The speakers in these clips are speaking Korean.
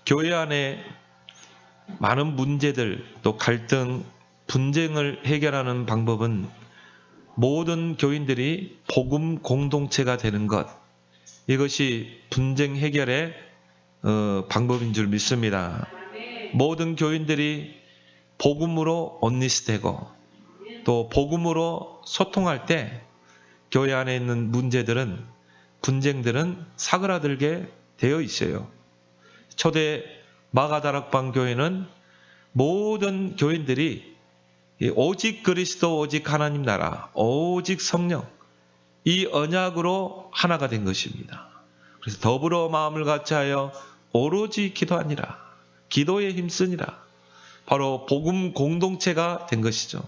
교회 안에 많은 문제들, 또 갈등, 분쟁을 해결하는 방법은 모든 교인들이 복음 공동체가 되는 것, 이것이 분쟁 해결의 방법인 줄 믿습니다. 모든 교인들이 복음으로 언니스되고 또 복음으로 소통할 때 교회 안에 있는 문제들은, 분쟁들은 사그라들게 되어 있어요. 초대 마가다락방 교회는 모든 교인들이 오직 그리스도, 오직 하나님 나라, 오직 성령, 이 언약으로 하나가 된 것입니다. 그래서 더불어 마음을 같이하여 오로지 기도하니라, 기도에 힘쓰니라, 바로 복음 공동체가 된 것이죠.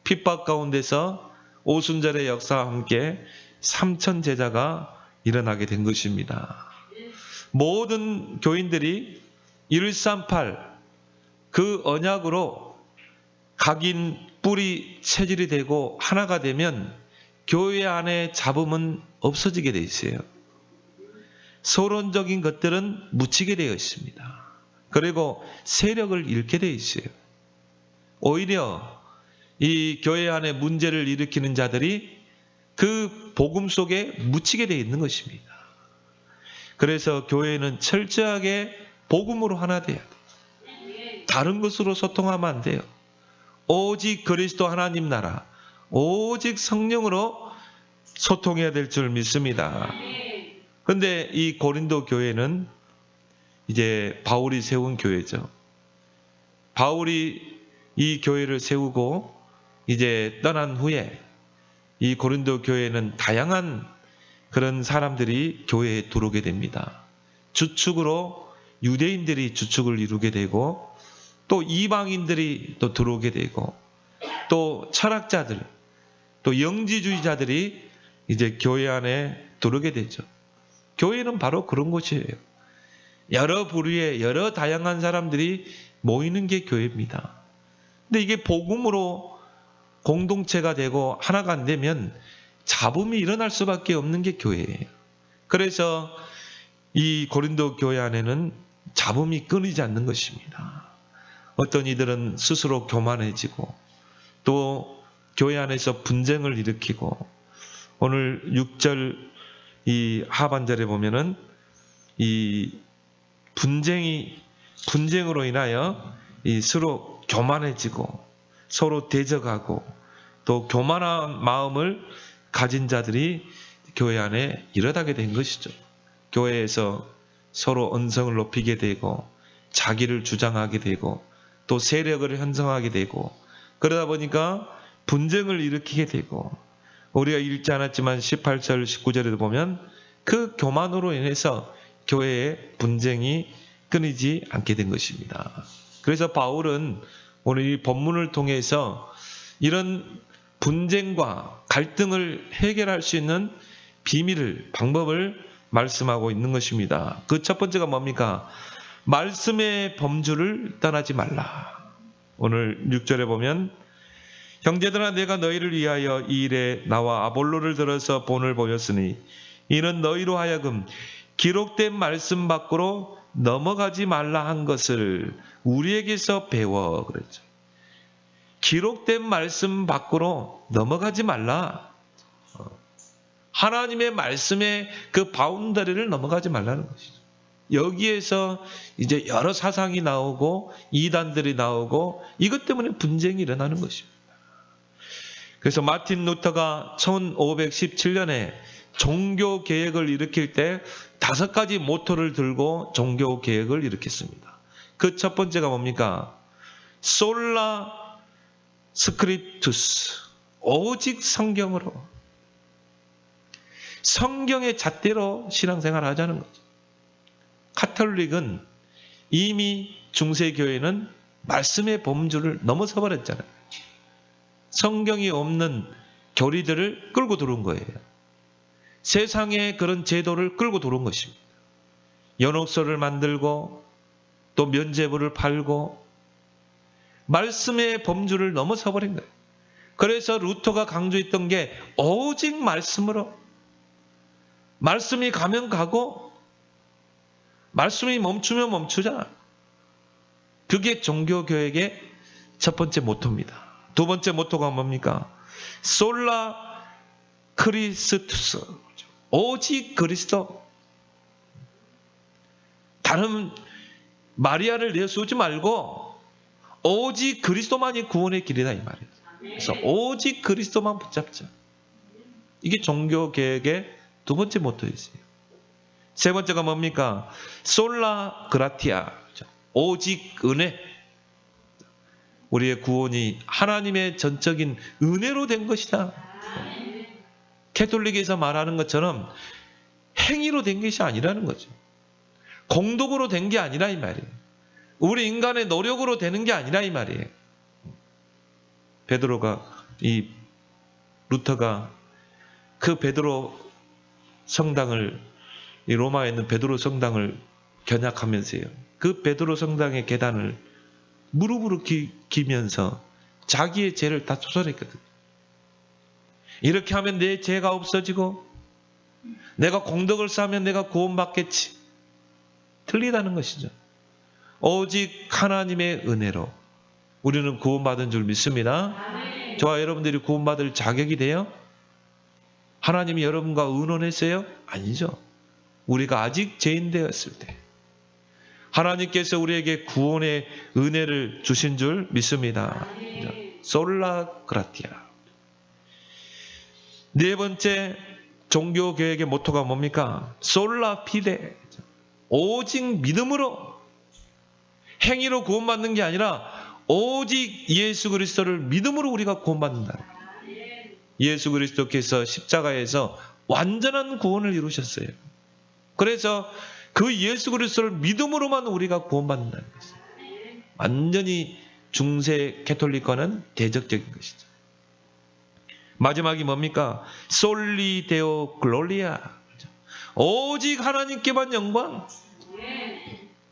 핍박 가운데서 오순절의 역사와 함께 3천 제자가 일어나게 된 것입니다. 모든 교인들이 138 그 언약으로 각인 뿌리 체질이 되고 하나가 되면 교회 안에 잡음은 없어지게 되어 있어요. 서론적인 것들은 묻히게 되어 있습니다. 그리고 세력을 잃게 되어 있어요. 오히려 이 교회 안에 문제를 일으키는 자들이 그 복음 속에 묻히게 되어 있는 것입니다. 그래서 교회는 철저하게 복음으로 하나 돼야 돼요. 다른 것으로 소통하면 안 돼요. 오직 그리스도 하나님 나라, 오직 성령으로 소통해야 될 줄 믿습니다. 그런데 이 고린도 교회는 이제 바울이 세운 교회죠. 바울이 이 교회를 세우고 이제 떠난 후에 이 고린도 교회는 다양한 그런 사람들이 교회에 들어오게 됩니다. 주축으로 유대인들이 주축을 이루게 되고, 또 이방인들이 또 들어오게 되고, 또 철학자들, 또 영지주의자들이 이제 교회 안에 들어오게 되죠. 교회는 바로 그런 곳이에요. 여러 부류의 여러 다양한 사람들이 모이는 게 교회입니다. 근데 이게 복음으로 공동체가 되고 하나가 안 되면 잡음이 일어날 수밖에 없는 게 교회예요. 그래서 이 고린도 교회 안에는 잡음이 끊이지 않는 것입니다. 어떤 이들은 스스로 교만해지고, 또 교회 안에서 분쟁을 일으키고, 오늘 6절 이 하반절에 보면은 이 분쟁으로 인하여 이 서로 교만해지고 서로 대적하고 또 교만한 마음을 가진 자들이 교회 안에 일어나게 된 것이죠. 교회에서 서로 언성을 높이게 되고 자기를 주장하게 되고 또 세력을 형성하게 되고, 그러다 보니까 분쟁을 일으키게 되고, 우리가 읽지 않았지만 18절 19절에도 보면 그 교만으로 인해서 교회의 분쟁이 끊이지 않게 된 것입니다. 그래서 바울은 오늘 이 본문을 통해서 이런 분쟁과 갈등을 해결할 수 있는 비밀을, 방법을 말씀하고 있는 것입니다. 그 첫 번째가 뭡니까? 말씀의 범주를 떠나지 말라. 오늘 6절에 보면 형제들아, 내가 너희를 위하여 이 일에 나와 아볼로를 들어서 본을 보였으니 이는 너희로 하여금 기록된 말씀 밖으로 넘어가지 말라 한 것을 우리에게서 배워 그랬죠. 기록된 말씀 밖으로 넘어가지 말라. 하나님의 말씀의 그 바운더리를 넘어가지 말라는 것이죠. 여기에서 이제 여러 사상이 나오고 이단들이 나오고 이것 때문에 분쟁이 일어나는 것입니다. 그래서 마틴 루터가 1517년에 종교 개혁을 일으킬 때 5가지 모토를 들고 종교 개혁을 일으켰습니다. 그 첫 번째가 뭡니까? 솔라 스크립투스, 오직 성경으로, 성경의 잣대로 신앙생활을 하자는 거죠. 카톨릭은 이미 중세교회는 말씀의 범주를 넘어서 버렸잖아요. 성경이 없는 교리들을 끌고 들어온 거예요. 세상의 그런 제도를 끌고 들어온 것입니다. 연옥서를 만들고 또 면죄부를 팔고 말씀의 범주를 넘어서 버린 거예요. 그래서 루터가 강조했던 게 오직 말씀으로, 말씀이 가면 가고 말씀이 멈추면 멈추자. 그게 종교교육의 첫 번째 모토입니다. 두 번째 모토가 뭡니까? 솔라 크리스투스. 오직 그리스도. 다른 마리아를 내세우지 말고 오직 그리스도만이 구원의 길이다 이 말이에요. 그래서 오직 그리스도만 붙잡자. 이게 종교개혁의 두 번째 모토이세요. 세 번째가 뭡니까? 솔라 그라티아. 오직 은혜. 우리의 구원이 하나님의 전적인 은혜로 된 것이다. 캐톨릭에서 말하는 것처럼 행위로 된 것이 아니라는 거죠. 공덕으로 된 게 아니라 이 말이에요. 우리 인간의 노력으로 되는 게 아니라 이 말이에요. 루터가 그 베드로 성당을, 이 로마에 있는 베드로 성당을 견학하면서요. 그 베드로 성당의 계단을 무릎으로 기면서 자기의 죄를 다 조절했거든요. 이렇게 하면 내 죄가 없어지고 내가 공덕을 쌓으면 내가 구원받겠지. 틀리다는 것이죠. 오직 하나님의 은혜로 우리는 구원받은 줄 믿습니다. 저와 여러분들이 구원받을 자격이 돼요? 하나님이 여러분과 의논했어요? 아니죠. 우리가 아직 죄인 되었을 때 하나님께서 우리에게 구원의 은혜를 주신 줄 믿습니다. 솔라 그라티아. 네 번째 종교개혁의 모토가 뭡니까? 솔라 피데. 오직 믿음으로, 행위로 구원받는 게 아니라 오직 예수 그리스도를 믿음으로 우리가 구원받는다. 예수 그리스도께서 십자가에서 완전한 구원을 이루셨어요. 그래서 그 예수 그리스도를 믿음으로만 우리가 구원받는다는 것이죠. 완전히 중세 캐톨릭과는 대적적인 것이죠. 마지막이 뭡니까? 솔리 데오 글로리아. 오직 하나님께만 영광.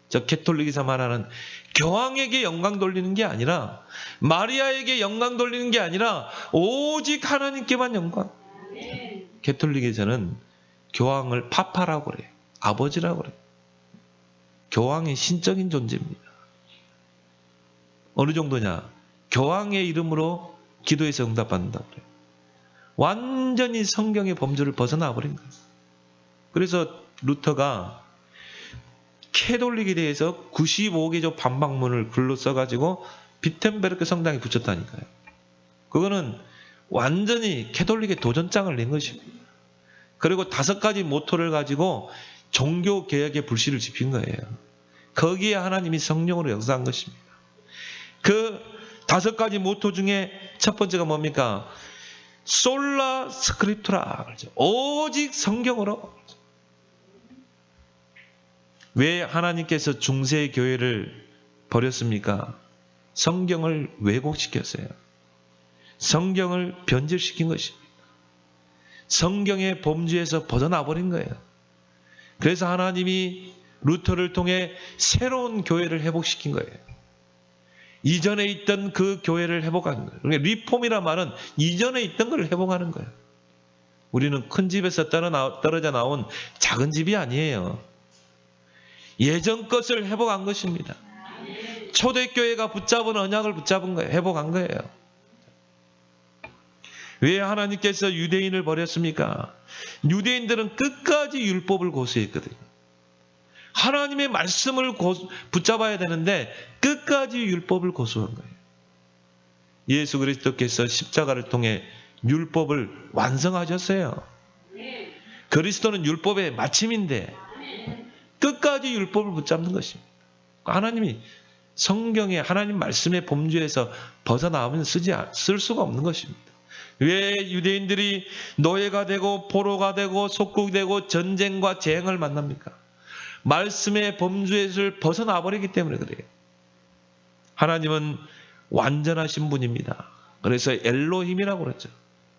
저 캐톨릭에서 말하는 교황에게 영광 돌리는 게 아니라, 마리아에게 영광 돌리는 게 아니라 오직 하나님께만 영광. 캐톨릭에서는 교황을 파파라고 그래요. 아버지라고 그래요. 교황이 신적인 존재입니다. 어느 정도냐? 교황의 이름으로 기도해서 응답받는다고 그래요. 완전히 성경의 범주를 벗어나 버린 거예요. 그래서 루터가 캐톨릭에 대해서 95개조 반박문을 글로 써가지고 비텐베르크 성당에 붙였다니까요. 그거는 완전히 캐톨릭의 도전장을 낸 것입니다. 그리고 5가지 모토를 가지고 종교개혁의 불씨를 지핀 거예요. 거기에 하나님이 성령으로 역사한 것입니다. 그 5가지 모토 중에 첫 번째가 뭡니까? 솔라 스크립투라. 오직 성경으로. 왜 하나님께서 중세 교회를 버렸습니까? 성경을 왜곡시켰어요. 성경을 변질시킨 것입니다. 성경의 범주에서 벗어나 버린 거예요. 그래서 하나님이 루터를 통해 새로운 교회를 회복시킨 거예요. 이전에 있던 그 교회를 회복하는 거예요. 그러니까 리폼이란 말은 이전에 있던 걸 회복하는 거예요. 우리는 큰 집에서 떨어져 나온 작은 집이 아니에요. 예전 것을 회복한 것입니다. 초대교회가 붙잡은 언약을 붙잡은 거예요. 회복한 거예요. 왜 하나님께서 유대인을 버렸습니까? 유대인들은 끝까지 율법을 고수했거든요. 하나님의 말씀을 붙잡아야 되는데 끝까지 율법을 고수한 거예요. 예수 그리스도께서 십자가를 통해 율법을 완성하셨어요. 그리스도는 율법의 마침인데 끝까지 율법을 붙잡는 것입니다. 하나님이 성경에 하나님 말씀의 범주에서 벗어나오면 쓸 수가 없는 것입니다. 왜 유대인들이 노예가 되고 포로가 되고 속국되고 전쟁과 재앙을 만납니까? 말씀의 범주에서 벗어나 버리기 때문에 그래요. 하나님은 완전하신 분입니다. 그래서 엘로힘이라고 그러죠.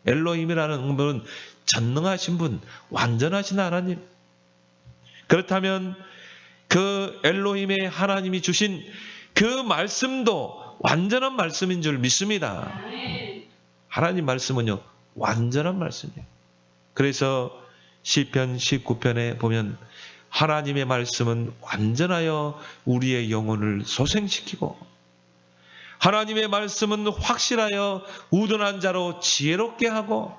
엘로힘이라는 분은 전능하신 분, 완전하신 하나님. 그렇다면 그 엘로힘의 하나님이 주신 그 말씀도 완전한 말씀인 줄 믿습니다. 하나님 말씀은요, 완전한 말씀이에요. 그래서 시편 19편에 보면 하나님의 말씀은 완전하여 우리의 영혼을 소생시키고 하나님의 말씀은 확실하여 우둔한 자로 지혜롭게 하고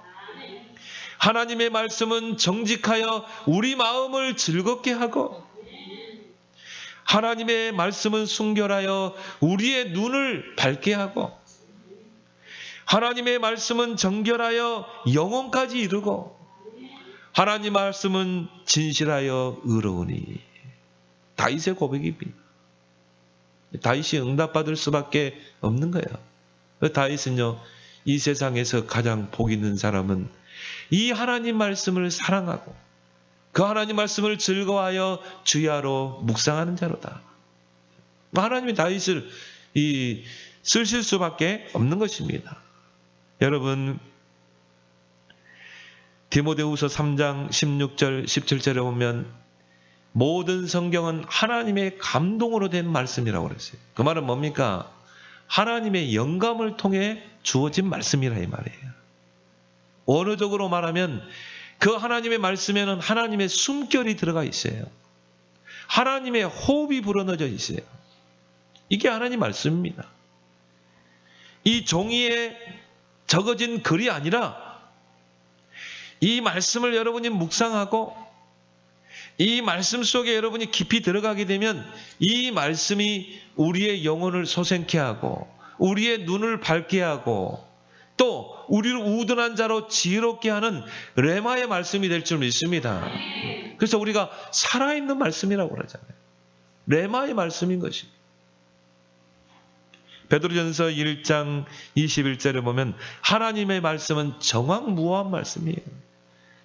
하나님의 말씀은 정직하여 우리 마음을 즐겁게 하고 하나님의 말씀은 순결하여 우리의 눈을 밝게 하고 하나님의 말씀은 정결하여 영혼까지 이루고 하나님 말씀은 진실하여 의로우니 다윗의 고백입니다. 다윗이 응답받을 수밖에 없는 거예요. 다윗은요, 이 세상에서 가장 복 있는 사람은 이 하나님 말씀을 사랑하고 그 하나님 말씀을 즐거워하여 주야로 묵상하는 자로다. 하나님이 다윗을 쓰실 수밖에 없는 것입니다. 여러분, 디모데후서 3장 16절 17절에 보면 모든 성경은 하나님의 감동으로 된 말씀이라고 그랬어요. 그 말은 뭡니까? 하나님의 영감을 통해 주어진 말씀이라 이 말이에요. 원어적으로 말하면 그 하나님의 말씀에는 하나님의 숨결이 들어가 있어요. 하나님의 호흡이 불어넣어져 있어요. 이게 하나님 말씀입니다. 이 종이에 적어진 글이 아니라 이 말씀을 여러분이 묵상하고 이 말씀 속에 여러분이 깊이 들어가게 되면 이 말씀이 우리의 영혼을 소생케 하고 우리의 눈을 밝게 하고 또 우리를 우둔한 자로 지혜롭게 하는 레마의 말씀이 될 줄 믿습니다. 그래서 우리가 살아있는 말씀이라고 그러잖아요. 레마의 말씀인 것입니다. 베드로전서 1장 21절에 보면 하나님의 말씀은 정확무어한 말씀이에요.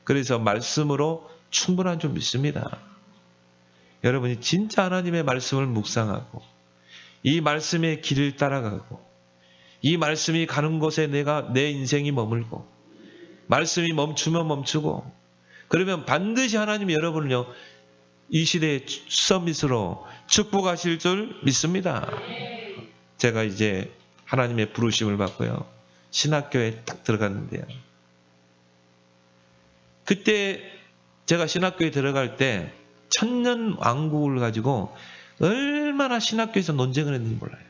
그래서 말씀으로 충분한 줄 믿습니다. 여러분이 진짜 하나님의 말씀을 묵상하고 이 말씀의 길을 따라가고 이 말씀이 가는 곳에 내 인생이 머물고 말씀이 멈추면 멈추고 그러면 반드시 하나님이 여러분을요 이 시대의 서밋으로 축복하실 줄 믿습니다. 제가 이제 하나님의 부르심을 받고요 신학교에 딱 들어갔는데요. 그때 제가 신학교에 들어갈 때 천년 왕국을 가지고 얼마나 신학교에서 논쟁을 했는지 몰라요.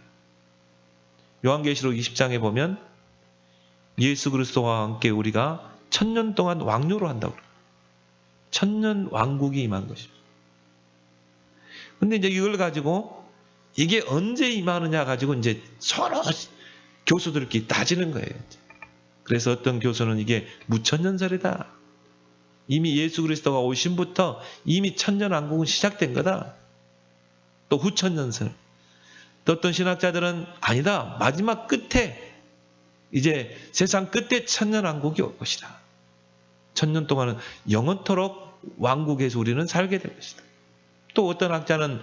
요한계시록 20장에 보면 예수 그리스도와 함께 우리가 천년 동안 왕요로 한다고 그래요. 천년 왕국이 임한 것입니다. 근데 이제 이걸 가지고 이게 언제 임하느냐 가지고 이제 서로 교수들끼리 따지는 거예요. 그래서 어떤 교수는 이게 무천년설이다. 이미 예수 그리스도가 오신부터 이미 천년 왕국은 시작된 거다. 또 후천년설. 또 어떤 신학자들은 아니다. 마지막 끝에 이제 세상 끝에 천년 왕국이 올 것이다. 천년 동안은 영원토록 왕국에서 우리는 살게 될 것이다. 또 어떤 학자는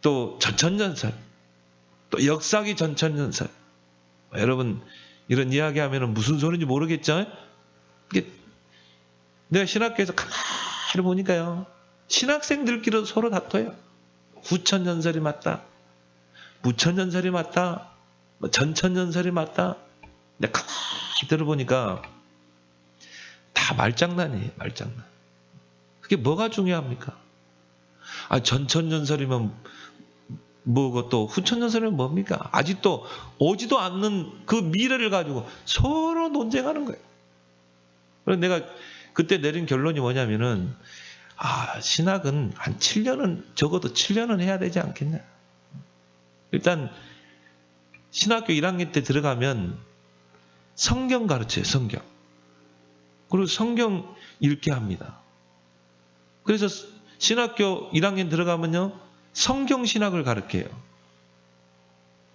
또 전천년설, 또 역사기 전천년설. 여러분 이런 이야기하면 무슨 소리인지 모르겠죠? 이게 내가 신학교에서 가만히 보니까요. 신학생들끼리 서로 다퉈요. 후천년설이 맞다. 무천년설이 맞다. 전천년설이 맞다. 근데 가만히 들어보니까 다 말장난이에요. 말장난. 그게 뭐가 중요합니까? 전천년설이면 뭐고 또 후천년설이면 뭡니까? 아직도 오지도 않는 그 미래를 가지고 서로 논쟁하는 거예요. 그래서 내가 그때 내린 결론이 뭐냐면은 신학은 한 7년은 적어도 7년은 해야 되지 않겠냐. 일단 신학교 1학년 때 들어가면 성경 가르쳐요. 성경. 그리고 성경 읽게 합니다. 그래서 신학교 1학년 들어가면요 성경 신학을 가르쳐요.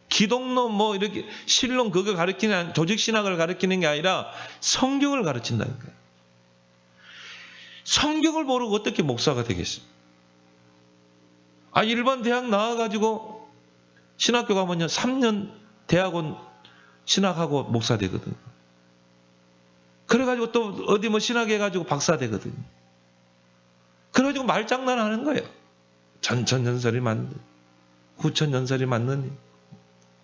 기독론 뭐 이렇게 신론 그거 가르치는 조직 신학을 가르치는 게 아니라 성경을 가르친다는 거예요. 성경을 모르고 어떻게 목사가 되겠어요? 일반 대학 나와가지고 신학교 가면요 3년 대학원 신학하고 목사 되거든요. 그래가지고 또 어디 뭐 신학해가지고 박사 되거든요. 그래가지고 말장난하는 거예요. 전천년설이 맞는, 후천년설이 맞는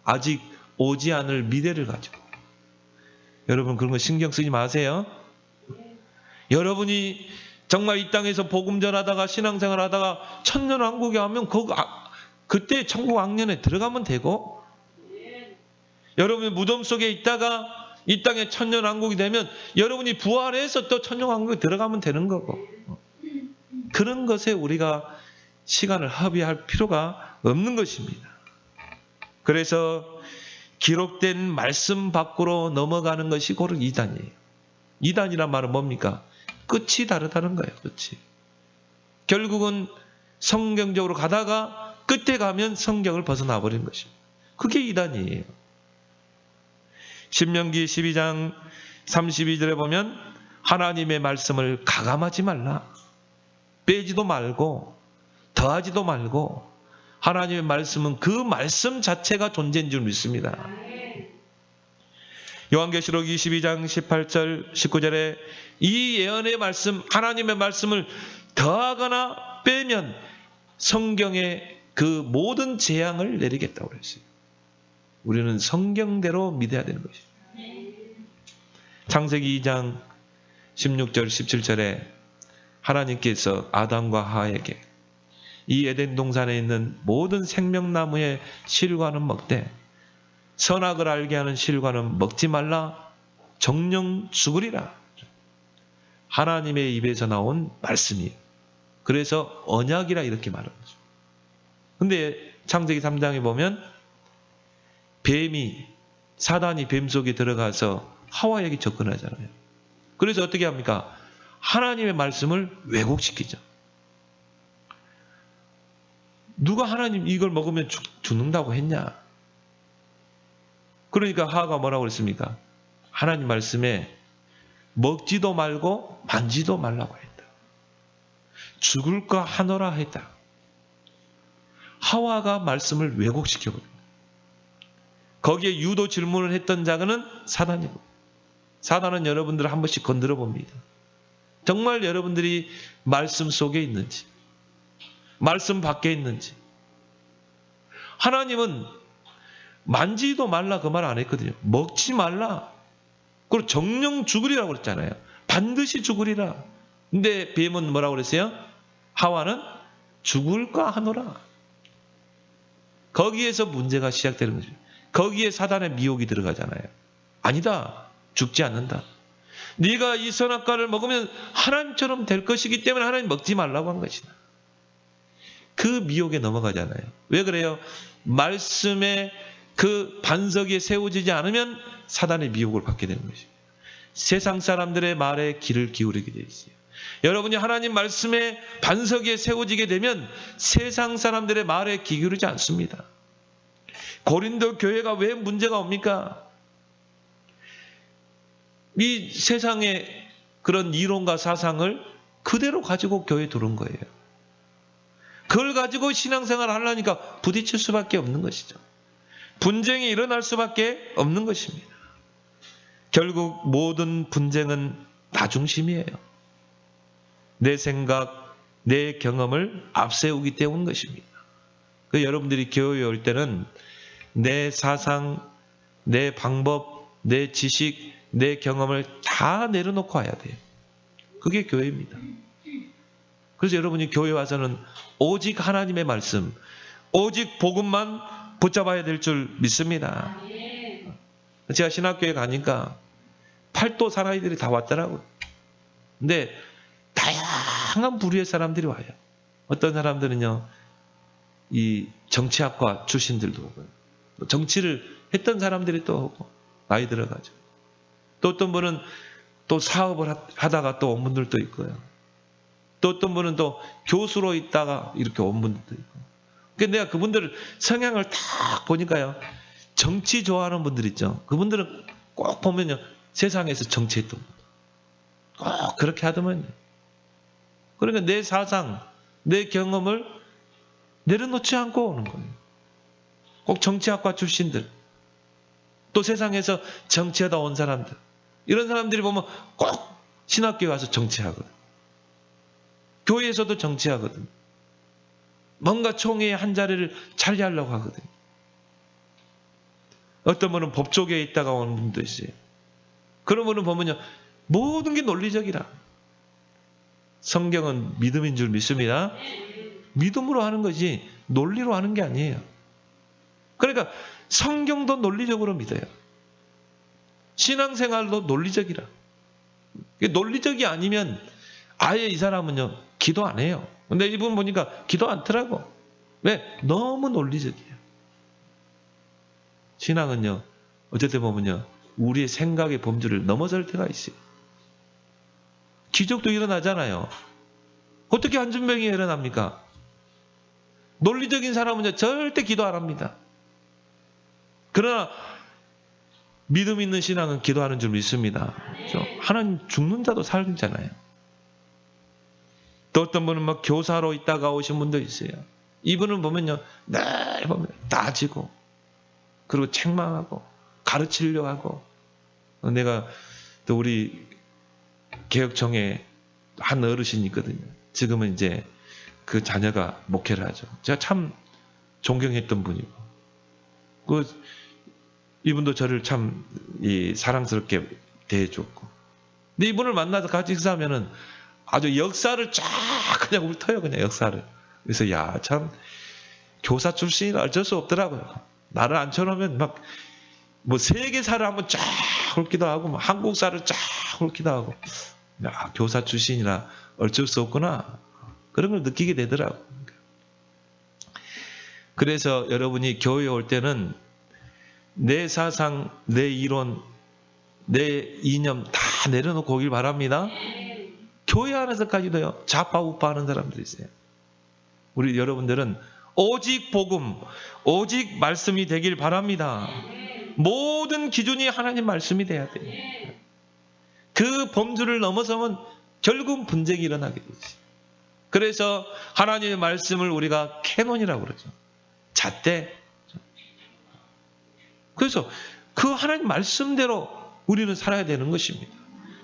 아직 오지 않을 미래를 가지고. 여러분 그런 거 신경 쓰지 마세요. 여러분이 정말 이 땅에서 복음 전하다가 신앙생활 하다가 천년왕국에 하면 그때 천국 왕년에 들어가면 되고, 여러분이 무덤 속에 있다가 이 땅에 천년왕국이 되면 여러분이 부활해서 또 천년왕국에 들어가면 되는 거고, 그런 것에 우리가 시간을 허비할 필요가 없는 것입니다. 그래서 기록된 말씀 밖으로 넘어가는 것이 고로 이단이에요. 이단이란 말은 뭡니까? 끝이 다르다는 거예요. 끝이. 결국은 성경적으로 가다가 끝에 가면 성경을 벗어나 버리는 것입니다. 그게 이단이에요. 신명기 12장 32절에 보면 하나님의 말씀을 가감하지 말라. 빼지도 말고 더하지도 말고, 하나님의 말씀은 그 말씀 자체가 존재인 줄 믿습니다. 요한계시록 22장 18절 19절에 이 예언의 말씀, 하나님의 말씀을 더하거나 빼면 성경의 그 모든 재앙을 내리겠다고 그랬어요. 우리는 성경대로 믿어야 되는 것입니다. 창세기 2장 16절 17절에 하나님께서 아담과 하와에게 이 에덴 동산에 있는 모든 생명나무의 실과는 먹되 선악을 알게 하는 실과는 먹지 말라, 정령 죽으리라. 하나님의 입에서 나온 말씀이에요. 그래서 언약이라 이렇게 말하는 거죠. 근데 창세기 3장에 보면 사단이 뱀 속에 들어가서 하와에게 접근하잖아요. 그래서 어떻게 합니까? 하나님의 말씀을 왜곡시키죠. 누가 하나님 이걸 먹으면 죽는다고 했냐? 그러니까 하와가 뭐라고 그랬습니까? 하나님 말씀에 먹지도 말고 만지도 말라고 했다. 죽을까 하노라 했다. 하와가 말씀을 왜곡시켜버립니다. 거기에 유도 질문을 했던 자는 사단이고, 사단은 여러분들을 한 번씩 건드려 봅니다. 정말 여러분들이 말씀 속에 있는지, 말씀 밖에 있는지. 하나님은 만지도 말라 그 말 안 했거든요. 먹지 말라. 그리고 정령 죽으리라고 그랬잖아요. 반드시 죽으리라. 근데 뱀은 뭐라고 그랬어요? 하와는 죽을까 하노라. 거기에서 문제가 시작되는 거죠. 거기에 사단의 미혹이 들어가잖아요. 아니다. 죽지 않는다. 네가 이 선악과를 먹으면 하나님처럼 될 것이기 때문에 하나님 먹지 말라고 한 것이다. 그 미혹에 넘어가잖아요. 왜 그래요? 말씀의 그 반석 위에 세워지지 않으면 사단의 미혹을 받게 되는 것입니다. 세상 사람들의 말에 귀를 기울이게 되어 있어요. 여러분이 하나님 말씀의 반석 위에 세워지게 되면 세상 사람들의 말에 귀 기울이지 않습니다. 고린도 교회가 왜 문제가 옵니까? 이 세상의 그런 이론과 사상을 그대로 가지고 교회에 들어온 거예요. 그걸 가지고 신앙생활을 하려니까 부딪힐 수밖에 없는 것이죠. 분쟁이 일어날 수밖에 없는 것입니다. 결국 모든 분쟁은 나 중심이에요. 내 생각, 내 경험을 앞세우기 때문인 것입니다. 여러분들이 교회에 올 때는 내 사상, 내 방법, 내 지식, 내 경험을 다 내려놓고 와야 돼요. 그게 교회입니다. 그래서 여러분이 교회 와서는 오직 하나님의 말씀, 오직 복음만 붙잡아야 될 줄 믿습니다. 제가 신학교에 가니까 팔도 사나이들이 다 왔더라고요. 근데 다양한 부류의 사람들이 와요. 어떤 사람들은요, 이 정치학과 출신들도 오고요. 정치를 했던 사람들이 또 오고, 나이 들어가죠. 또 어떤 분은 또 사업을 하다가 또 온 분들도 있고요. 또 어떤 분은 또 교수로 있다가 이렇게 온 분들도 있고. 그러니까 내가 그분들 성향을 딱 보니까요, 정치 좋아하는 분들 있죠. 그분들은 꼭 보면요, 세상에서 정치했던 분들. 꼭 그렇게 하더만요. 그러니까 내 사상, 내 경험을 내려놓지 않고 오는 거예요. 꼭 정치학과 출신들, 또 세상에서 정치하다 온 사람들, 이런 사람들이 보면 꼭 신학교에 와서 정치하거든. 교회에서도 정치하거든. 뭔가 총회의 한 자리를 차지하려고 하거든. 어떤 분은 법조계에 있다가 오는 분도 있어요. 그런 분은 보면요, 모든 게 논리적이라. 성경은 믿음인 줄 믿습니다. 믿음으로 하는 것이 논리로 하는 게 아니에요. 그러니까 성경도 논리적으로 믿어요. 신앙생활도 논리적이라. 논리적이 아니면 아예 이 사람은요 기도 안 해요. 근데 이분 보니까 기도 않더라고. 왜? 너무 논리적이에요. 신앙은요 어쨌든 보면요 우리의 생각의 범주를 넘어설 때가 있어요. 기적도 일어나잖아요. 어떻게 안전병이 일어납니까? 논리적인 사람은요 절대 기도 안 합니다. 그러나 믿음 있는 신앙은 기도하는 줄 믿습니다. 그렇죠? 하나님 죽는 자도 살리잖아요. 또 어떤 분은 막 교사로 있다가 오신 분도 있어요. 이분은 보면요 늘 보면 따지고 그리고 책망하고 가르치려고 하고. 내가 또 우리 개혁청에 한 어르신이 있거든요. 지금은 이제 그 자녀가 목회를 하죠. 제가 참 존경했던 분이고, 이분도 저를 참 사랑스럽게 대해줬고. 근데 이분을 만나서 같이 식사하면은 아주 역사를 쫙 그냥 훑어요, 그냥 역사를. 그래서 야, 참 교사 출신이라 어쩔 수 없더라고요. 나를 앉혀놓으면 막 뭐 세계사를 한번 쫙 훑기도 하고, 뭐 한국사를 쫙 훑기도 하고. 야, 교사 출신이라 어쩔 수 없구나. 그런 걸 느끼게 되더라고요. 그래서 여러분이 교회에 올 때는 내 사상, 내 이론, 내 이념 다 내려놓고 오길 바랍니다. 교회 안에서까지도요, 좌파우파 하는 사람들이 있어요. 우리 여러분들은 오직 복음, 오직 말씀이 되길 바랍니다. 모든 기준이 하나님 말씀이 돼야 돼요. 그 범주를 넘어서면 결국 분쟁이 일어나게 되지. 그래서 하나님의 말씀을 우리가 캐논이라고 그러죠. 잣대. 그래서 그 하나님 말씀대로 우리는 살아야 되는 것입니다.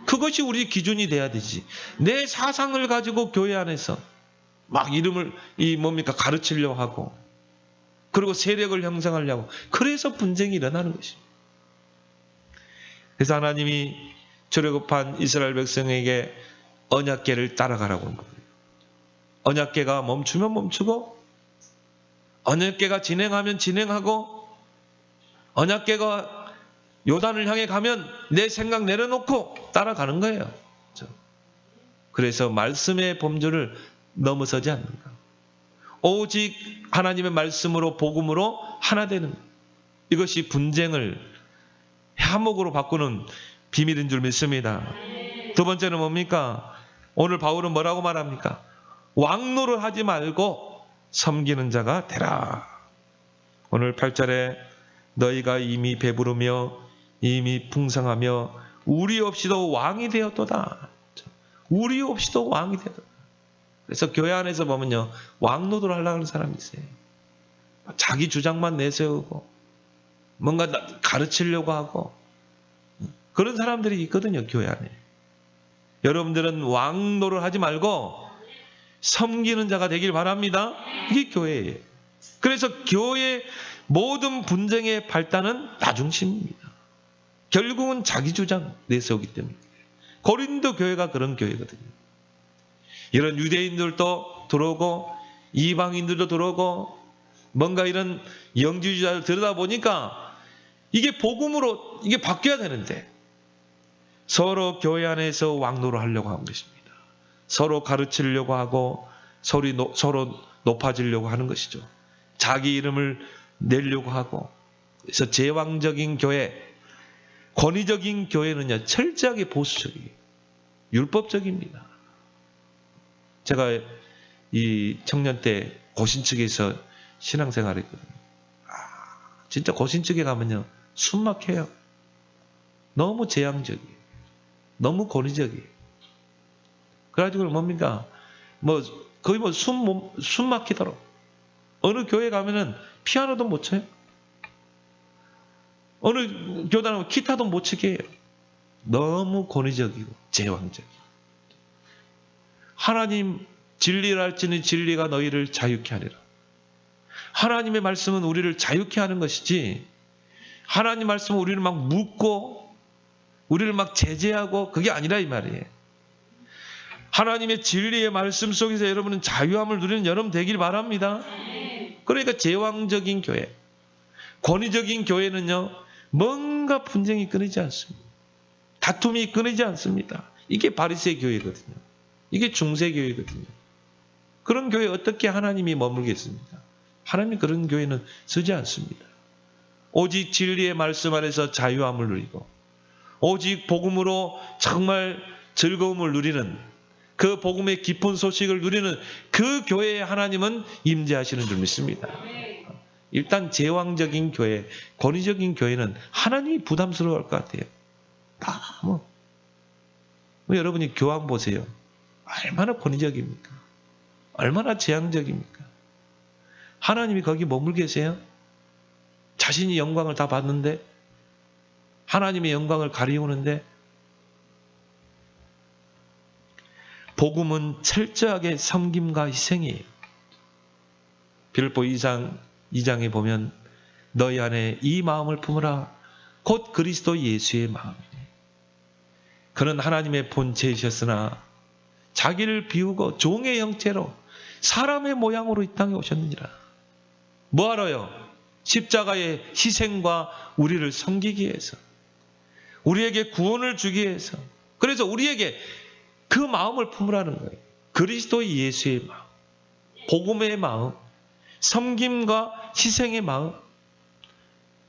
그것이 우리 기준이 돼야 되지. 내 사상을 가지고 교회 안에서 막 이름을 가르치려고 하고, 그리고 세력을 형성하려고, 그래서 분쟁이 일어나는 것입니다. 그래서 하나님이 출애굽한 이스라엘 백성에게 언약궤를 따라가라고 한 거예요. 언약궤가 멈추면 멈추고, 언약궤가 진행하면 진행하고, 언약궤가 요단을 향해 가면 내 생각 내려놓고 따라가는 거예요. 그래서 말씀의 범주를 넘어서지 않는가. 오직 하나님의 말씀으로 복음으로 하나 되는, 이것이 분쟁을 화목으로 바꾸는 비밀인 줄 믿습니다. 두 번째는 뭡니까? 오늘 바울은 뭐라고 말합니까? 왕노를 하지 말고 섬기는 자가 되라. 오늘 8절에 너희가 이미 배부르며 이미 풍성하며 우리 없이도 왕이 되었도다. 우리 없이도 왕이 되었다. 그래서 교회 안에서 보면요, 왕노도를 하려고 하는 사람이 있어요. 자기 주장만 내세우고 뭔가 가르치려고 하고 그런 사람들이 있거든요, 교회 안에. 여러분들은 왕노를 하지 말고 섬기는 자가 되길 바랍니다. 이게 교회예요. 그래서 교회의 모든 분쟁의 발단은 나 중심입니다. 결국은 자기 주장 내세우기 때문에. 고린도 교회가 그런 교회거든요. 이런 유대인들도 들어오고 이방인들도 들어오고 뭔가 이런 영지주의자를 들여다보니까 이게 복음으로 이게 바뀌어야 되는데 서로 교회 안에서 왕노를 하려고 하는 것입니다. 서로 가르치려고 하고 서로 높아지려고 하는 것이죠. 자기 이름을 내려고 하고. 그래서 제왕적인 교회, 권위적인 교회는요, 철저하게 보수적이에요. 율법적입니다. 제가 이 청년 때 고신측에서 신앙생활을 했거든요. 진짜 고신측에 가면요, 숨 막혀요. 너무 제왕적이에요. 너무 권위적이에요. 그래가지고 뭡니까? 거의 숨 막히도록. 어느 교회 가면은 피아노도 못 쳐요. 어느 교단은 기타도 못 치게 해요. 너무 권위적이고 제왕적이고. 하나님 진리를 알지니 진리가 너희를 자유케 하리라. 하나님의 말씀은 우리를 자유케 하는 것이지, 하나님 말씀은 우리를 막 묶고 우리를 막 제재하고 그게 아니라 이 말이에요. 하나님의 진리의 말씀 속에서 여러분은 자유함을 누리는 여러분 되길 바랍니다. 그러니까 제왕적인 교회, 권위적인 교회는요, 뭔가 분쟁이 끊이지 않습니다. 다툼이 끊이지 않습니다. 이게 바리새 교회거든요. 이게 중세 교회거든요. 그런 교회 어떻게 하나님이 머물겠습니까? 하나님 그런 교회는 쓰지 않습니다. 오직 진리의 말씀 안에서 자유함을 누리고 오직 복음으로 정말 즐거움을 누리는 그 복음의 깊은 소식을 누리는 그 교회에 하나님은 임재하시는 줄 믿습니다. 일단 제왕적인 교회, 권위적인 교회는 하나님이 부담스러워할 것 같아요. 너무. 여러분이 교황 보세요. 얼마나 권위적입니까? 얼마나 제왕적입니까? 하나님이 거기 머물 계세요? 자신이 영광을 다 받는데 하나님의 영광을 가리우는데 복음은 철저하게 섬김과 희생이에요. 빌립보 2장에 보면 너희 안에 이 마음을 품으라 곧 그리스도 예수의 마음. 그는 하나님의 본체이셨으나 자기를 비우고 종의 형체로 사람의 모양으로 이 땅에 오셨느니라. 뭐하러요? 십자가의 희생과 우리를 섬기기 위해서, 우리에게 구원을 주기 위해서. 그래서 우리에게 그 마음을 품으라는 거예요. 그리스도 예수의 마음, 복음의 마음, 섬김과 희생의 마음.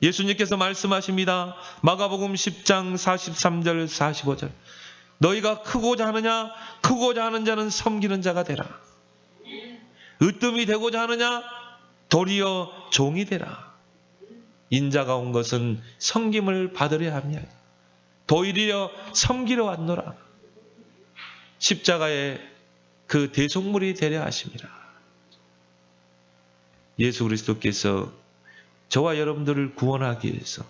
예수님께서 말씀하십니다. 마가복음 10장 43절 45절. 너희가 크고자 하느냐? 크고자 하는 자는 섬기는 자가 되라. 으뜸이 되고자 하느냐? 도리어 종이 되라. 인자가 온 것은 섬김을 받으려 함이 아니라 도리어 섬기러 왔노라. 십자가의 그 대속물이 되려 하심이라. 예수 그리스도께서 저와 여러분들을 구원하기 위해서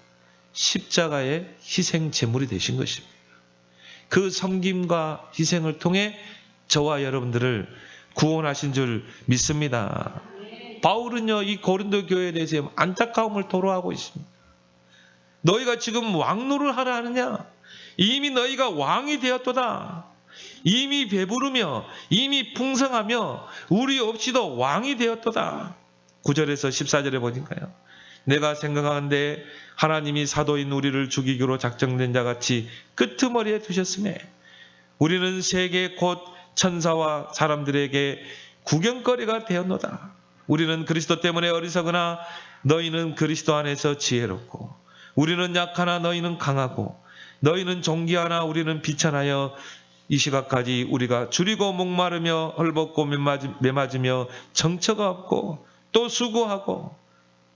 십자가의 희생 제물이 되신 것입니다. 그 섬김과 희생을 통해 저와 여러분들을 구원하신 줄 믿습니다. 바울은요, 이 고린도 교회에 대해서 안타까움을 토로하고 있습니다. 너희가 지금 왕노를 하라 하느냐? 이미 너희가 왕이 되었도다. 이미 배부르며 이미 풍성하며 우리 없이도 왕이 되었도다. 9절에서 14절에 보니까요. 내가 생각하는데 하나님이 사도인 우리를 죽이기로 작정된 자같이 끄트머리에 두셨음에 우리는 세계 곧 천사와 사람들에게 구경거리가 되었노다. 우리는 그리스도 때문에 어리석으나 너희는 그리스도 안에서 지혜롭고 우리는 약하나 너희는 강하고 너희는 존귀하나 우리는 비천하여 이 시각까지 우리가 줄이고 목마르며 헐벗고 메맞으며 정처가 없고 또 수고하고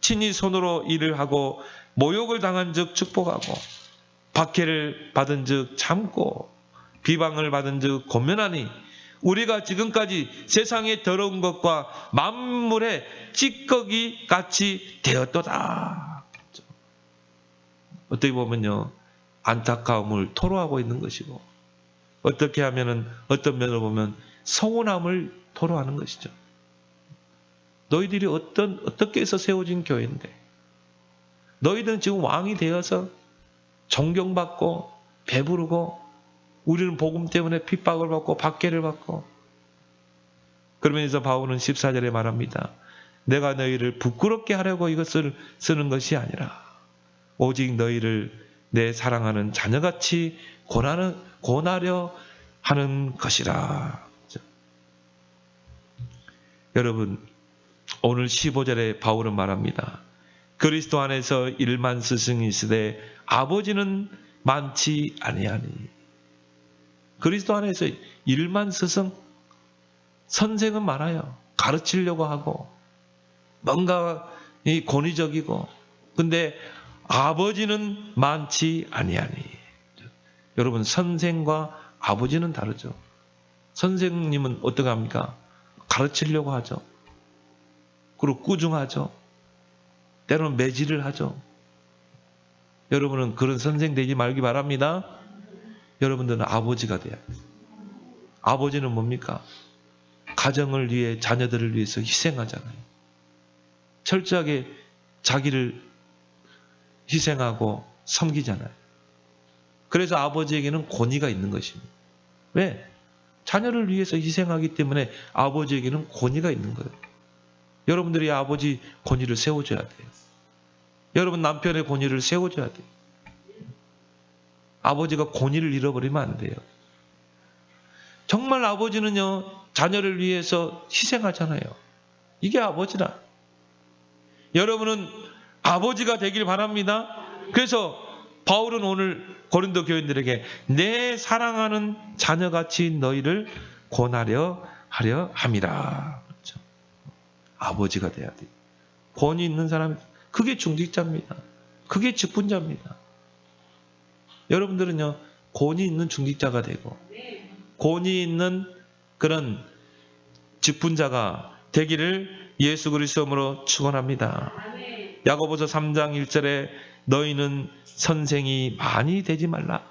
친히 손으로 일을 하고 모욕을 당한 즉 축복하고 박해를 받은 즉 참고 비방을 받은 즉 권면하니 우리가 지금까지 세상의 더러운 것과 만물의 찌꺼기 같이 되었도다. 어떻게 보면요, 안타까움을 토로하고 있는 것이고 어떻게 하면은 어떤 면을 보면 서운함을 토로하는 것이죠. 너희들이 어떻게 해서 세워진 교회인데 너희들은 지금 왕이 되어서 존경받고 배부르고 우리는 복음 때문에 핍박을 받고 박해를 받고. 그러면서 바울은 14절에 말합니다. 내가 너희를 부끄럽게 하려고 이것을 쓰는 것이 아니라 오직 너희를 내 사랑하는 자녀같이 권하려 하는 것이라. 여러분, 오늘 15절에 바울은 말합니다. 그리스도 안에서 1만 스승이 있으되 아버지는 많지 아니하니. 그리스도 안에서 1만 스승, 선생은 많아요. 가르치려고 하고 뭔가 권위적이고, 근데 아버지는 많지 아니하니. 여러분, 선생과 아버지는 다르죠. 선생님은 어떻게 합니까? 가르치려고 하죠. 그리고 꾸중하죠. 때로는 매질을 하죠. 여러분은 그런 선생 되지 말기 바랍니다. 여러분들은 아버지가 돼야 돼요. 아버지는 뭡니까? 가정을 위해, 자녀들을 위해서 희생하잖아요. 철저하게 자기를 희생하고 섬기잖아요. 그래서 아버지에게는 권위가 있는 것입니다. 왜? 자녀를 위해서 희생하기 때문에 아버지에게는 권위가 있는 거예요. 여러분들이 아버지 권위를 세워줘야 돼요. 여러분 남편의 권위를 세워줘야 돼요. 아버지가 권위를 잃어버리면 안 돼요. 정말 아버지는요, 자녀를 위해서 희생하잖아요. 이게 아버지라. 여러분은 아버지가 되길 바랍니다. 그래서 바울은 오늘 고린도 교인들에게 내 사랑하는 자녀같이 너희를 권하려 하려 함이라. 그렇죠? 아버지가 돼야 돼요. 권위 있는 사람, 그게 중직자입니다. 그게 직분자입니다. 여러분들은요, 권위 있는 중직자가 되고 권위 있는 그런 직분자가 되기를 예수 그리스도로 축원합니다. 야고보서 3장 1절에 너희는 선생이 많이 되지 말라.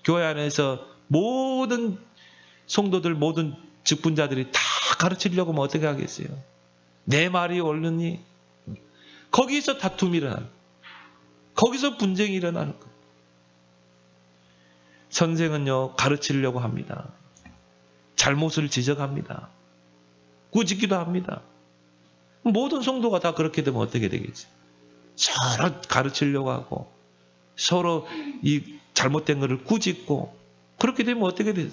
교회 안에서 모든 성도들, 모든 직분자들이 다 가르치려고 하면 어떻게 하겠어요? 내 말이 옳으니 거기서 다툼이 일어나는, 거기서 분쟁이 일어나는 거예요. 선생은요, 가르치려고 합니다. 잘못을 지적합니다. 꾸짖기도 합니다. 모든 성도가 다 그렇게 되면 어떻게 되겠어요? 서로 가르치려고 하고 서로 이 잘못된 것을 꾸짖고 그렇게 되면 어떻게 돼요?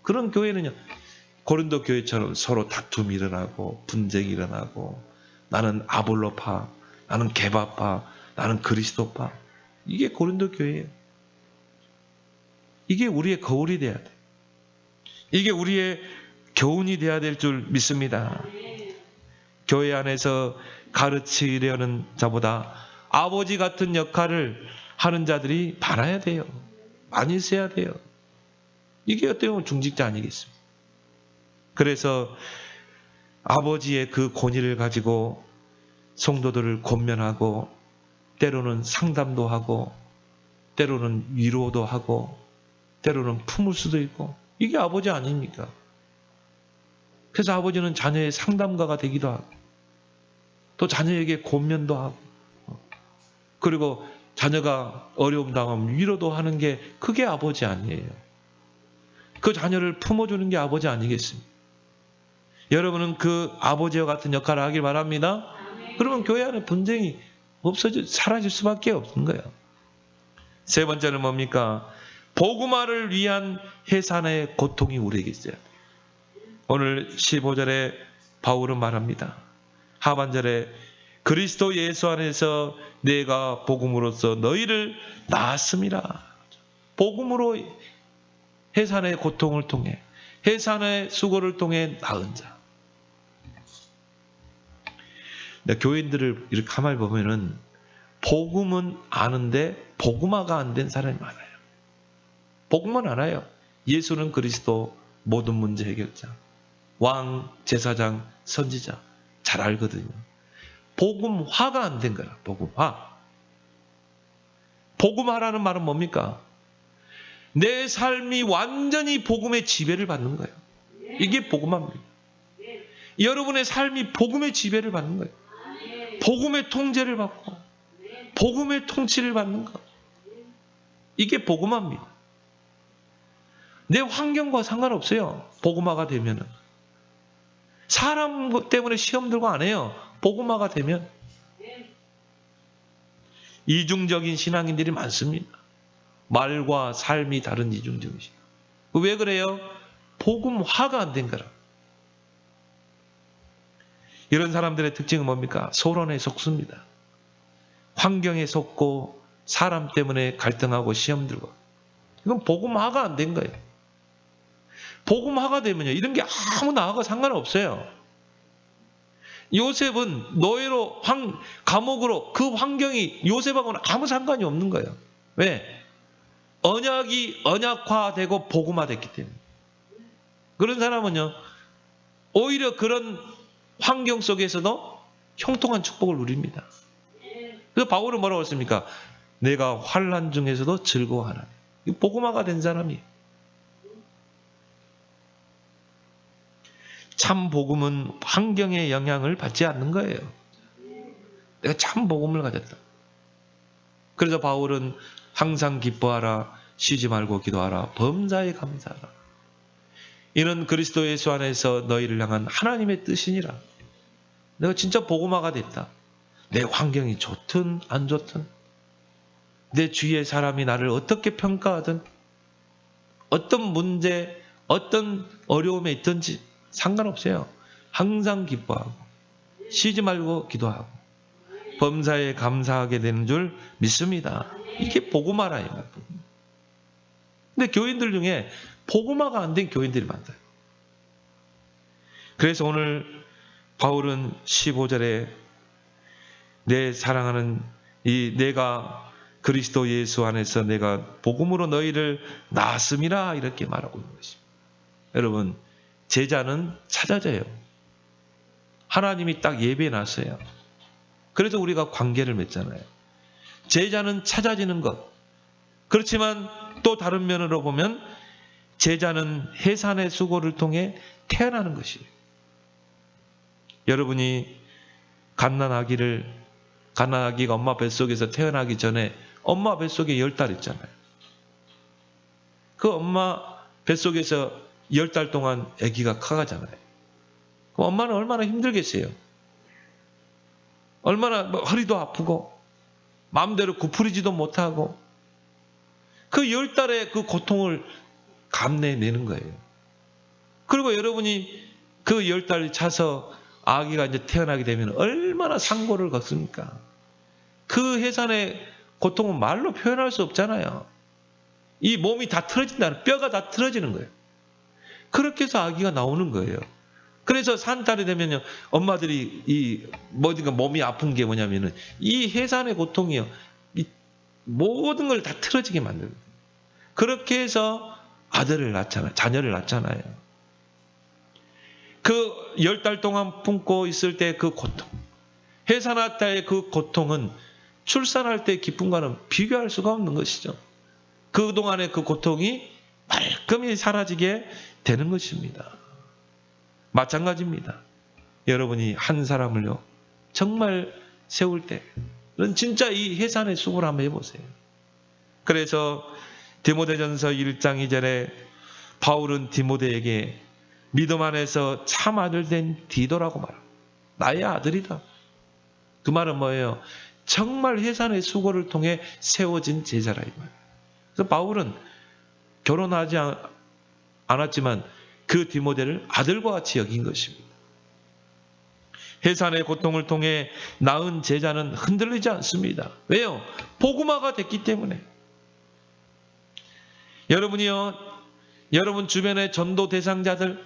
그런 교회는요, 고린도 교회처럼 서로 다툼이 일어나고 분쟁이 일어나고 나는 아볼로파, 나는 게바파, 나는 그리스도파. 이게 고린도 교회예요. 이게 우리의 거울이 돼야 돼. 이게 우리의 교훈이 돼야 될 줄 믿습니다. 교회 안에서 가르치려는 자보다 아버지 같은 역할을 하는 자들이 많아야 돼요. 많이 있어야 돼요. 이게 어떻게 보면 중직자 아니겠습니까? 그래서 아버지의 그 권위를 가지고 성도들을 권면하고 때로는 상담도 하고 때로는 위로도 하고 때로는 품을 수도 있고 이게 아버지 아닙니까? 그래서 아버지는 자녀의 상담가가 되기도 하고 또 자녀에게 권면도 하고 그리고 자녀가 어려움 당하면 위로도 하는 게 그게 아버지 아니에요. 그 자녀를 품어주는 게 아버지 아니겠습니까? 여러분은 그 아버지와 같은 역할을 하길 바랍니다. 그러면 교회 안에 분쟁이 사라질 수밖에 없는 거예요. 세 번째는 뭡니까? 복음화를 위한 해산의 고통이 우리에게 있어야 돼요. 오늘 15절에 바울은 말합니다. 하반절에 그리스도 예수 안에서 내가 복음으로써 너희를 낳았음이라. 복음으로 해산의 고통을 통해 해산의 수고를 통해 낳은 자. 교인들을 이렇게 가만히 보면은 복음은 아는데 복음화가 안 된 사람이 많아요. 복음은 알아요. 예수는 그리스도 모든 문제 해결자. 왕, 제사장, 선지자. 잘 알거든요. 복음화가 안 된 거라. 복음화. 복음화라는 말은 뭡니까? 내 삶이 완전히 복음의 지배를 받는 거예요. 이게 복음화입니다. 여러분의 삶이 복음의 지배를 받는 거예요. 복음의 통제를 받고 복음의 통치를 받는 것. 이게 복음화입니다. 내 환경과 상관없어요. 복음화가 되면은. 사람 때문에 시험 들고 안 해요. 복음화가 되면. 이중적인 신앙인들이 많습니다. 말과 삶이 다른 이중적인 신앙. 왜 그래요? 복음화가 안 된 거라. 이런 사람들의 특징은 뭡니까? 소론에 속습니다. 환경에 속고 사람 때문에 갈등하고 시험 들고. 이건 복음화가 안 된 거예요. 복음화가 되면요, 이런 게 아무 나하고 상관없어요. 요셉은 노예로 감옥으로 그 환경이 요셉하고는 아무 상관이 없는 거예요. 왜? 언약이 언약화되고 복음화됐기 때문에. 그런 사람은요, 오히려 그런 환경 속에서도 형통한 축복을 누립니다. 그래서 바울은 뭐라고 했습니까? 내가 환난 중에서도 즐거워하라. 이 복음화가 된 사람이. 참 복음은 환경의 영향을 받지 않는 거예요. 내가 참 복음을 가졌다. 그래서 바울은 항상 기뻐하라, 쉬지 말고 기도하라, 범사에 감사하라. 이는 그리스도 예수 안에서 너희를 향한 하나님의 뜻이니라. 내가 진짜 복음화가 됐다. 내 환경이 좋든 안 좋든, 내 주위의 사람이 나를 어떻게 평가하든, 어떤 문제, 어떤 어려움에 있든지 상관없어요. 항상 기뻐하고 쉬지 말고 기도하고 범사에 감사하게 되는 줄 믿습니다. 이게 복음화라요. 근데 교인들 중에 복음화가 안 된 교인들이 많아요. 그래서 오늘 바울은 15절에 내 사랑하는 내가 그리스도 예수 안에서 내가 복음으로 너희를 낳았음이라 이렇게 말하고 있는 것입니다. 여러분, 제자는 찾아져요. 하나님이 딱 예배해 놨어요. 그래서 우리가 관계를 맺잖아요. 제자는 찾아지는 것. 그렇지만 또 다른 면으로 보면 제자는 해산의 수고를 통해 태어나는 것이에요. 여러분이 갓난아기가 엄마 뱃속에서 태어나기 전에 엄마 뱃속에 10달 있잖아요. 그 엄마 뱃속에서 10달 동안 아기가 커가잖아요. 그럼 엄마는 얼마나 힘들겠어요. 얼마나 허리도 아프고 마음대로 구부리지도 못하고 그 10달의 그 고통을 감내내는 거예요. 그리고 여러분이 그 10달 차서 아기가 이제 태어나게 되면 얼마나 상고를 겪습니까? 그 해산의 고통은 말로 표현할 수 없잖아요. 이 몸이 다 틀어진다는, 뼈가 다 틀어지는 거예요. 그렇게 해서 아기가 나오는 거예요. 그래서 산달이 되면요, 엄마들이 뭐든가 몸이 아픈 게 뭐냐면은 이 해산의 고통이요, 이 모든 걸 다 틀어지게 만들어요. 그렇게 해서 아들을 낳잖아요. 자녀를 낳잖아요. 그 10달 동안 품고 있을 때 그 고통, 해산할 때의 그 고통은 출산할 때의 기쁨과는 비교할 수가 없는 것이죠. 그동안의 그 고통이 말끔히 사라지게 되는 것입니다. 마찬가지입니다. 여러분이 한 사람을요, 정말 세울 때는 진짜 이 해산의 수고를 한번 해보세요. 그래서 디모데전서 1장 2절에 바울은 디모데에게 믿음 안에서 참 아들 된 디도라고 말합니다. 나의 아들이다. 그 말은 뭐예요? 정말 해산의 수고를 통해 세워진 제자라 이 말이에요. 그래서 바울은 결혼하지 않았지만 그 디모데를 아들과 같이 여긴 것입니다. 해산의 고통을 통해 낳은 제자는 흔들리지 않습니다. 왜요? 복음화가 됐기 때문에. 여러분이요, 여러분 주변의 전도 대상자들,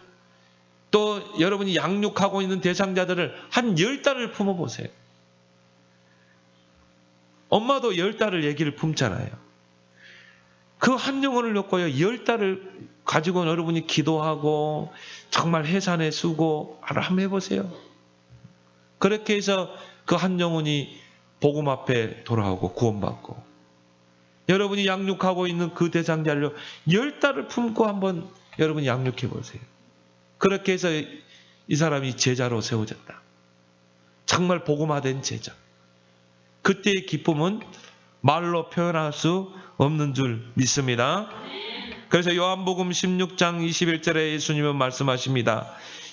또 여러분이 양육하고 있는 대상자들을 한 10달을 품어보세요. 엄마도 10달을 얘기를 품잖아요. 그 한 영혼을 놓고요, 10달을 가지고 여러분이 기도하고 정말 해산의 수고 한번 해보세요. 그렇게 해서 그 한 영혼이 복음 앞에 돌아오고 구원받고, 여러분이 양육하고 있는 그 대상자를 10달을 품고 한번 여러분이 양육해 보세요. 그렇게 해서 이 사람이 제자로 세워졌다. 정말 복음화된 제자. 그때의 기쁨은 말로 표현할 수 없는 줄 믿습니다. 그래서 요한복음 16장 21절에 예수님은 말씀하십니다.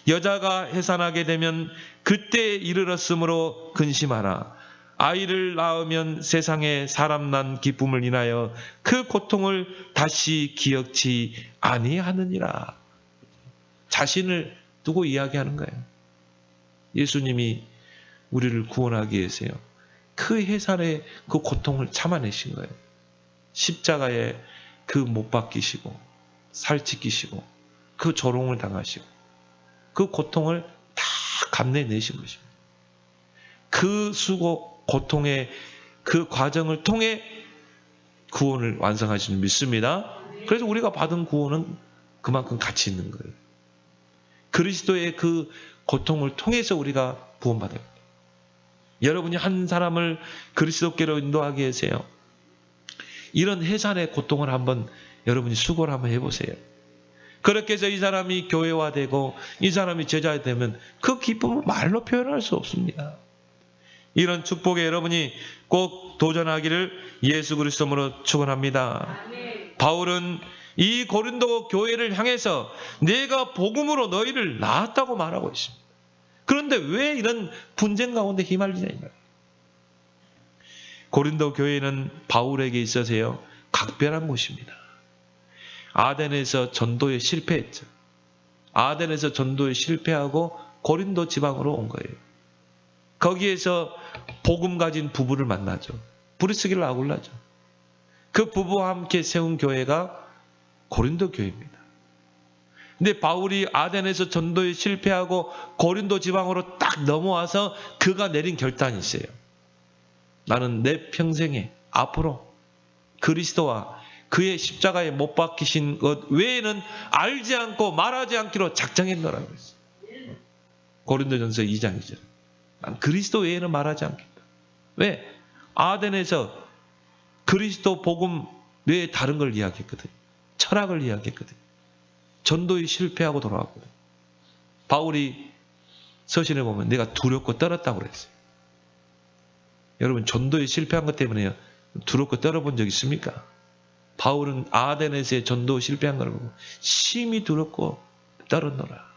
여자가 해산하게 되면 그때에 이르렀으므로 근심하라. 아이를 낳으면 세상에 사람 난 기쁨을 인하여 그 고통을 다시 기억지 아니하느니라. 자신을 두고 이야기하는 거예요. 예수님이 우리를 구원하기 위해서요, 그 해산의 그 고통을 참아내신 거예요. 십자가에 그 못 박히시고 살찌기시고 그 조롱을 당하시고 그 고통을 다 감내내신 것입니다. 그 수고, 고통의 그 과정을 통해 구원을 완성하신 줄 믿습니다. 그래서 우리가 받은 구원은 그만큼 가치 있는 거예요. 그리스도의 그 고통을 통해서 우리가 구원받아요. 여러분이 한 사람을 그리스도께로 인도하기 위해서요, 이런 해산의 고통을 한번 여러분이 수고를 한번 해보세요. 그렇게 해서 이 사람이 교회화되고 이 사람이 제자가 되면 그 기쁨은 말로 표현할 수 없습니다. 이런 축복에 여러분이 꼭 도전하기를 예수 그리스도로 축원합니다. 바울은 이 고린도 교회를 향해서 내가 복음으로 너희를 낳았다고 말하고 있습니다. 그런데 왜 이런 분쟁 가운데 휘말리냐 이 말이에요. 고린도 교회는 바울에게 있어서요 각별한 곳입니다. 아덴에서 전도에 실패했죠. 아덴에서 전도에 실패하고 고린도 지방으로 온 거예요. 거기에서 복음 가진 부부를 만나죠. 브리스길라 아굴라죠. 그 부부와 함께 세운 교회가 고린도 교회입니다. 근데 바울이 아덴에서 전도에 실패하고 고린도 지방으로 딱 넘어와서 그가 내린 결단이 있어요. 나는 내 평생에 앞으로 그리스도와 그의 십자가에 못 박히신 것 외에는 알지 않고 말하지 않기로 작정했노라고 했어요. 고린도전서 2장 2절. 난 그리스도 외에는 말하지 않겠다. 왜? 아덴에서 그리스도 복음 외에 다른 걸 이야기했거든. 철학을 이야기했거든. 전도에 실패하고 돌아왔거든. 바울이 서신에 보면 내가 두렵고 떨었다고 그랬어요. 여러분 전도에 실패한 것 때문에 두렵고 떨어본 적 있습니까? 바울은 아덴에서의 전도 실패한 걸 보고 심히 두렵고 떨었노라.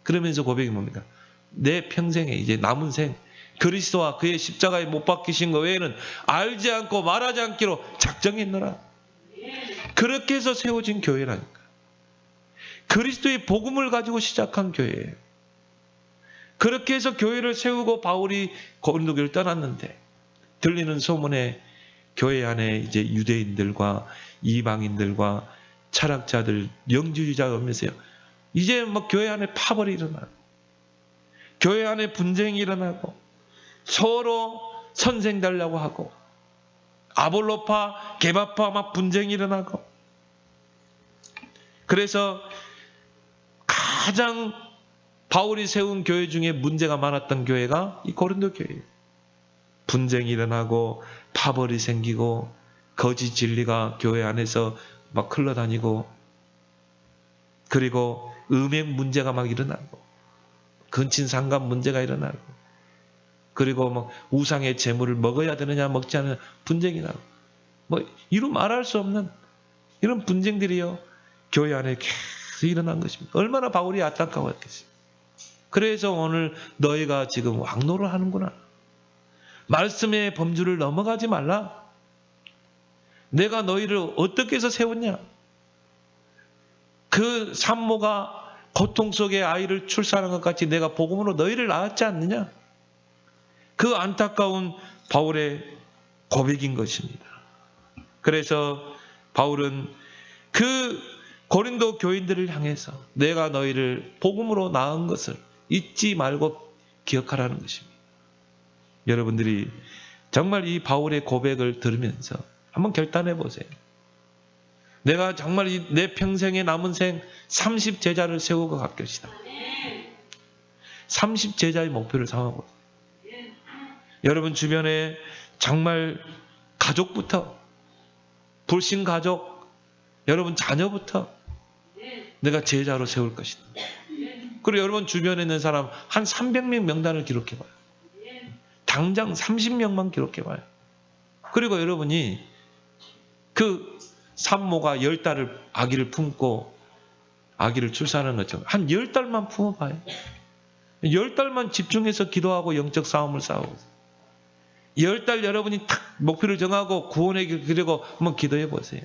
그러면서 고백이 뭡니까? 내 평생에 이제 남은 생 그리스도와 그의 십자가에 못 박히신 것 외에는 알지 않고 말하지 않기로 작정했노라. 그렇게 해서 세워진 교회라니까. 그리스도의 복음을 가지고 시작한 교회예요. 그렇게 해서 교회를 세우고 바울이 고린도 교회를 떠났는데 들리는 소문에 교회 안에 이제 유대인들과 이방인들과 철학자들, 영주의자가 오면서요. 이제 뭐 교회 안에 파벌이 일어나고 교회 안에 분쟁이 일어나고 서로 선생 달라고 하고 아볼로파, 게바파 막 분쟁이 일어나고 그래서 가장 바울이 세운 교회 중에 문제가 많았던 교회가 이 고린도 교회예요. 분쟁이 일어나고 파벌이 생기고 거짓 진리가 교회 안에서 막 흘러다니고 그리고 음행 문제가 막 일어나고 근친상간 문제가 일어나고 그리고 막 우상의 재물을 먹어야 되느냐 먹지 않느냐 분쟁이 나고 뭐 이루 말할 수 없는 이런 분쟁들이요 교회 안에 계속 일어난 것입니다. 얼마나 바울이 안타까웠겠어요. 그래서 오늘 너희가 지금 왕노를 하는구나. 말씀의 범주를 넘어가지 말라. 내가 너희를 어떻게 해서 세웠냐. 그 산모가 고통 속에 아이를 출산한 것 같이 내가 복음으로 너희를 낳았지 않느냐. 그 안타까운 바울의 고백인 것입니다. 그래서 바울은 그 고린도 교인들을 향해서 내가 너희를 복음으로 낳은 것을 잊지 말고 기억하라는 것입니다. 여러분들이 정말 이 바울의 고백을 들으면서 한번 결단해 보세요. 내가 정말 내 평생에 남은 생 30제자를 세우고 갈 것이다. 30제자의 목표를 삼아보세요. 여러분 주변에 정말 가족부터 불신 가족, 여러분 자녀부터 내가 제자로 세울 것이다. 그리고 여러분 주변에 있는 사람 한 300명 명단을 기록해봐요. 당장 30명만 기록해봐요. 그리고 여러분이 그 산모가 10달을 아기를 품고 아기를 출산하는 것처럼 한 10달만 품어봐요. 10달만 집중해서 기도하고 영적 싸움을 싸우고 10달 여러분이 탁 목표를 정하고 구원의 길 그리고 한번 기도해 보세요.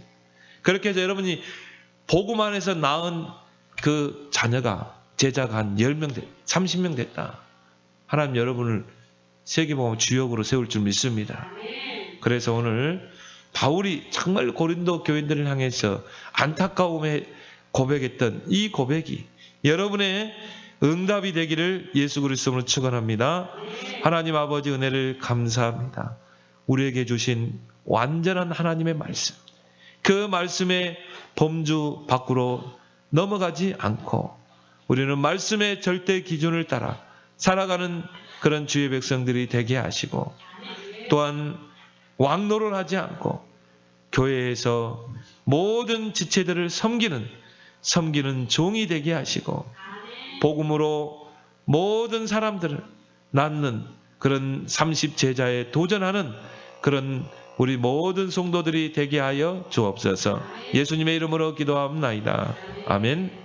그렇게 해서 여러분이 복음 안에서 낳은 그 자녀가 제자가 한 10명, 30명 됐다. 하나님 여러분을 세계복음 주역으로 세울 줄 믿습니다. 그래서 오늘 바울이 정말 고린도 교인들을 향해서 안타까움에 고백했던 이 고백이 여러분의 응답이 되기를 예수 그리스도로 축원합니다. 하나님 아버지 은혜를 감사합니다. 우리에게 주신 완전한 하나님의 말씀, 그 말씀의 범주 밖으로 넘어가지 않고 우리는 말씀의 절대 기준을 따라 살아가는 그런 주의 백성들이 되게 하시고 또한 왕노를 하지 않고 교회에서 모든 지체들을 섬기는 종이 되게 하시고 복음으로 모든 사람들을 낳는 그런 30제자에 도전하는 그런 우리 모든 성도들이 되게 하여 주옵소서. 예수님의 이름으로 기도하옵나이다. 아멘.